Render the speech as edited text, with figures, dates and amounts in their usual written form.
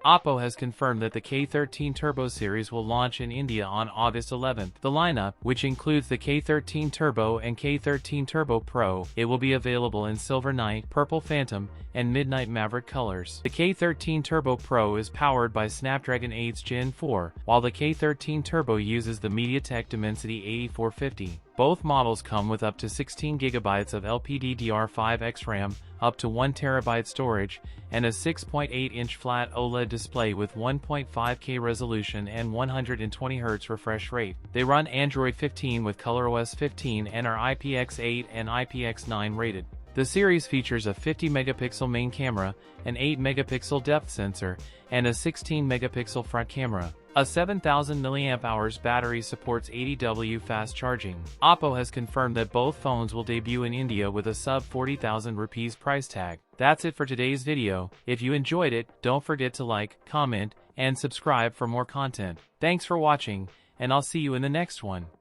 OPPO has confirmed that the K13 Turbo series will launch in India on August 11th. The lineup, which includes the K13 Turbo and K13 Turbo Pro, it will be available in Silver Night, Purple Phantom, and Midnight Maverick colors. The K13 Turbo Pro is powered by Snapdragon 8's Gen 4, while the K13 Turbo uses the MediaTek Dimensity 8450. Both models come with up to 16GB of LPDDR5X RAM, up to 1TB storage, and a 6.8-inch flat OLED display with 1.5K resolution and 120Hz refresh rate. They run Android 15 with ColorOS 15 and are IPX8 and IPX9 rated. The series features a 50-megapixel main camera, an 8-megapixel depth sensor, and a 16-megapixel front camera. A 7000 mAh battery supports 80W fast charging. OPPO has confirmed that both phones will debut in India with a sub 40,000 rupees price tag. That's it for today's video. If you enjoyed it, don't forget to like, comment, and subscribe for more content. Thanks for watching, and I'll see you in the next one.